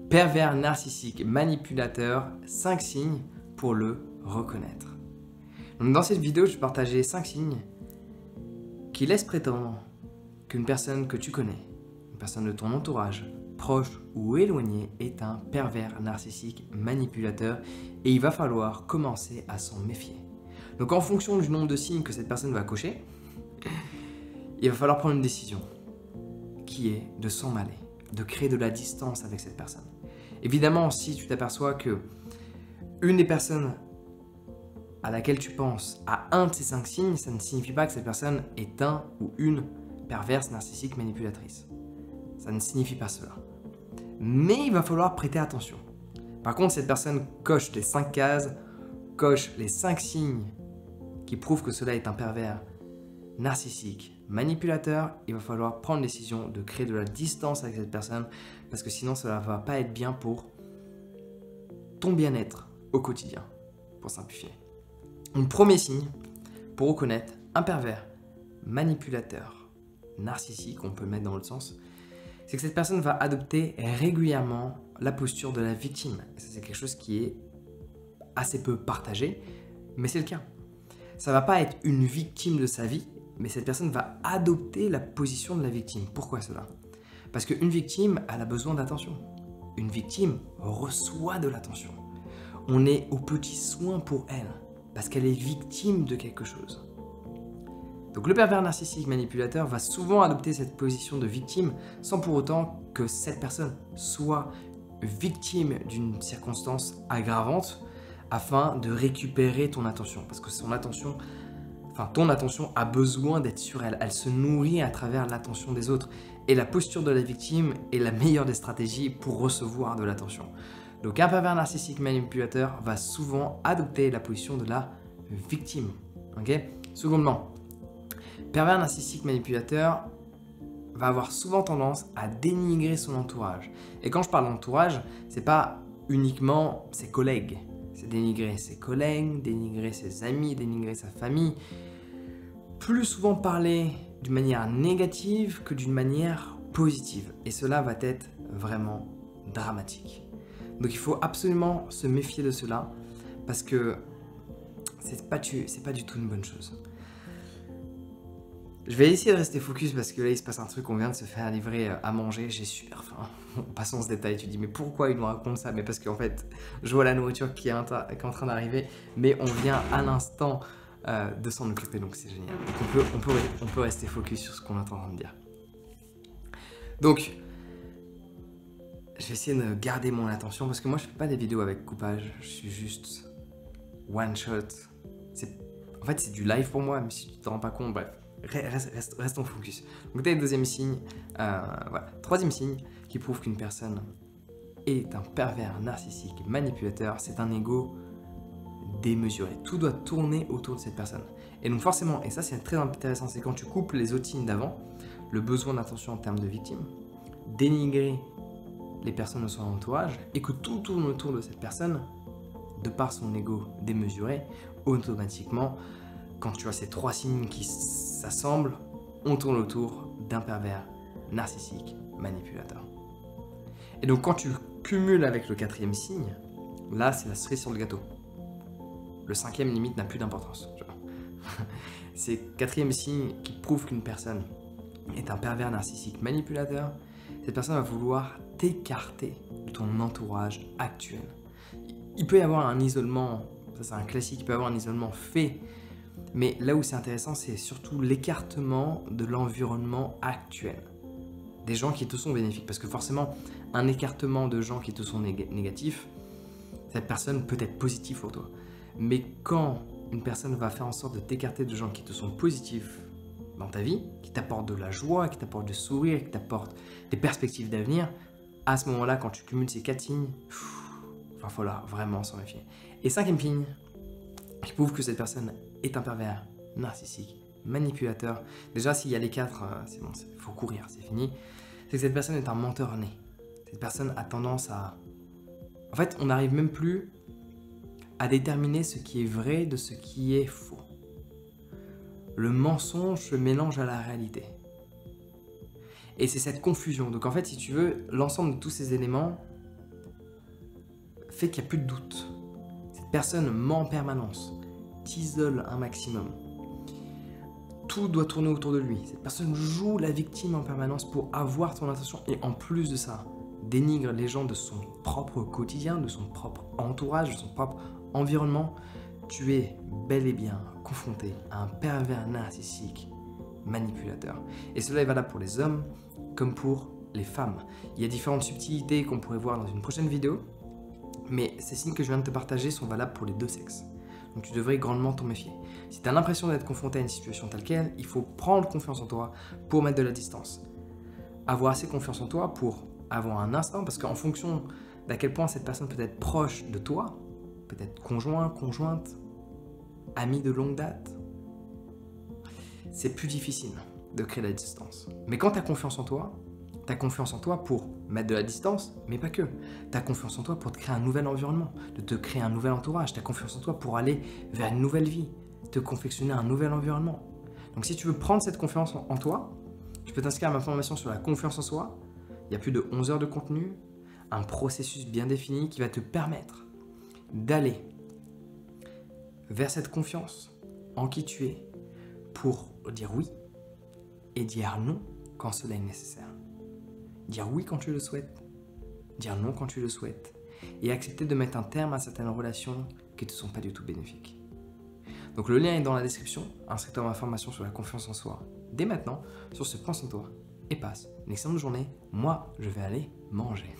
Pervers narcissique manipulateur, 5 signes pour le reconnaître. Donc dans cette vidéo, je vais partager 5 signes qui laissent prétendre qu'une personne que tu connais, une personne de ton entourage, proche ou éloigné, est un pervers narcissique manipulateur et il va falloir commencer à s'en méfier. Donc en fonction du nombre de signes que cette personne va cocher, il va falloir prendre une décision qui est de s'en mêler, de créer de la distance avec cette personne. Évidemment, si tu t'aperçois que une des personnes à laquelle tu penses a un de ces 5 signes, ça ne signifie pas que cette personne est un ou une perverse narcissique manipulatrice. Ça ne signifie pas cela. Mais il va falloir prêter attention. Par contre, cette personne coche les 5 cases, coche les 5 signes qui prouvent que cela est un pervers narcissique manipulateur, il va falloir prendre la décision de créer de la distance avec cette personne parce que sinon cela ne va pas être bien pour ton bien-être au quotidien, pour simplifier. Un premier signe pour reconnaître un pervers manipulateur narcissique, on peut le mettre dans l'autre sens, c'est que cette personne va adopter régulièrement la posture de la victime. Et ça, c'est quelque chose qui est assez peu partagé, mais c'est le cas. Ça ne va pas être une victime de sa vie, mais cette personne va adopter la position de la victime. Pourquoi cela? Parce qu'une victime, elle a besoin d'attention. Une victime reçoit de l'attention. On est aux petits soins pour elle, parce qu'elle est victime de quelque chose. Donc le pervers narcissique manipulateur va souvent adopter cette position de victime sans pour autant que cette personne soit victime d'une circonstance aggravante afin de récupérer ton attention. Parce que ton attention a besoin d'être sur elle. Elle se nourrit à travers l'attention des autres. Et la posture de la victime est la meilleure des stratégies pour recevoir de l'attention. Donc un pervers narcissique manipulateur va souvent adopter la position de la victime. Secondement, pervers narcissique manipulateur va avoir souvent tendance à dénigrer son entourage. Et quand je parle d'entourage, c'est pas uniquement ses collègues. C'est dénigrer ses collègues, dénigrer ses amis, dénigrer sa famille. Plus souvent parler d'une manière négative que d'une manière positive. Et cela va être vraiment dramatique. Donc il faut absolument se méfier de cela parce que c'est pas du tout une bonne chose. Je vais essayer de rester focus parce que là il se passe un truc, on vient de se faire livrer à manger, j'ai super faim. Passons ce détail, tu dis mais pourquoi il nous raconte ça? Mais parce qu'en fait je vois la nourriture qui est en train d'arriver, mais on vient à l'instant de s'en occuper, donc c'est génial. Donc on peut rester focus sur ce qu'on est en train de dire. Donc je vais essayer de garder mon attention parce que moi je fais pas des vidéos avec coupage, je suis juste one shot. En fait c'est du live pour moi, même si tu t'en rends pas compte, bref. Reste en focus. Donc tu as le deuxième signe. Voilà. Troisième signe qui prouve qu'une personne est un pervers narcissique manipulateur, c'est un ego démesuré. Tout doit tourner autour de cette personne. Et donc forcément, et ça c'est très intéressant, c'est quand tu coupes les autres signes d'avant, le besoin d'attention en termes de victime, dénigrer les personnes de son entourage, et que tout tourne autour de cette personne, de par son ego démesuré, automatiquement, quand tu as ces 3 signes qui s'assemblent, on tourne autour d'un pervers narcissique manipulateur. Et donc quand tu cumules avec le 4e signe, là c'est la cerise sur le gâteau. Le 5e limite n'a plus d'importance. C'est le 4e signe qui prouve qu'une personne est un pervers narcissique manipulateur. Cette personne va vouloir t'écarter de ton entourage actuel. Il peut y avoir un isolement, ça c'est un classique, il peut y avoir un isolement fait. Mais là où c'est intéressant, c'est surtout l'écartement de l'environnement actuel. Des gens qui te sont bénéfiques. Parce que forcément, un écartement de gens qui te sont négatifs, cette personne peut être positive pour toi. Mais quand une personne va faire en sorte de t'écarter de gens qui te sont positifs dans ta vie, qui t'apportent de la joie, qui t'apportent du sourire, qui t'apportent des perspectives d'avenir, à ce moment-là, quand tu cumules ces 4 signes, il va falloir vraiment s'en méfier. Et 5e signe, qui prouve que cette personne est un pervers narcissique, manipulateur. Déjà, s'il y a les 4, c'est bon, il faut courir, c'est fini. C'est que cette personne est un menteur né. Cette personne a tendance à... En fait, on n'arrive même plus à déterminer ce qui est vrai de ce qui est faux. Le mensonge se mélange à la réalité. Et c'est cette confusion. Donc en fait, si tu veux, l'ensemble de tous ces éléments fait qu'il n'y a plus de doute. Cette personne ment en permanence, t'isole un maximum. Tout doit tourner autour de lui. Cette personne joue la victime en permanence pour avoir ton attention et en plus de ça, dénigre les gens de son propre quotidien, de son propre entourage, de son propre environnement. Tu es bel et bien confronté à un pervers narcissique manipulateur. Et cela est valable pour les hommes comme pour les femmes. Il y a différentes subtilités qu'on pourrait voir dans une prochaine vidéo, mais ces signes que je viens de te partager sont valables pour les deux sexes. Donc tu devrais grandement t'en méfier. Si tu as l'impression d'être confronté à une situation telle quelle, il faut prendre confiance en toi pour mettre de la distance. Avoir assez confiance en toi pour avoir un instant, parce qu'en fonction d'à quel point cette personne peut être proche de toi, peut-être conjoint, conjointe, ami de longue date, c'est plus difficile de créer la distance. Mais quand tu as confiance en toi pour mettre de la distance, mais pas que. Tu as confiance en toi pour te créer un nouvel environnement, de te créer un nouvel entourage. Tu as confiance en toi pour aller vers une nouvelle vie, te confectionner un nouvel environnement. Donc si tu veux prendre cette confiance en toi, tu peux t'inscrire à ma formation sur la confiance en soi. Il y a plus de 11 heures de contenu, un processus bien défini qui va te permettre d'aller vers cette confiance en qui tu es pour dire oui et dire non quand cela est nécessaire. Dire oui quand tu le souhaites, dire non quand tu le souhaites et accepter de mettre un terme à certaines relations qui ne te sont pas du tout bénéfiques. Donc le lien est dans la description, inscris-toi à ma formation sur la confiance en soi dès maintenant. Sur ce, prends soin de toi et passe une excellente journée. Moi, je vais aller manger.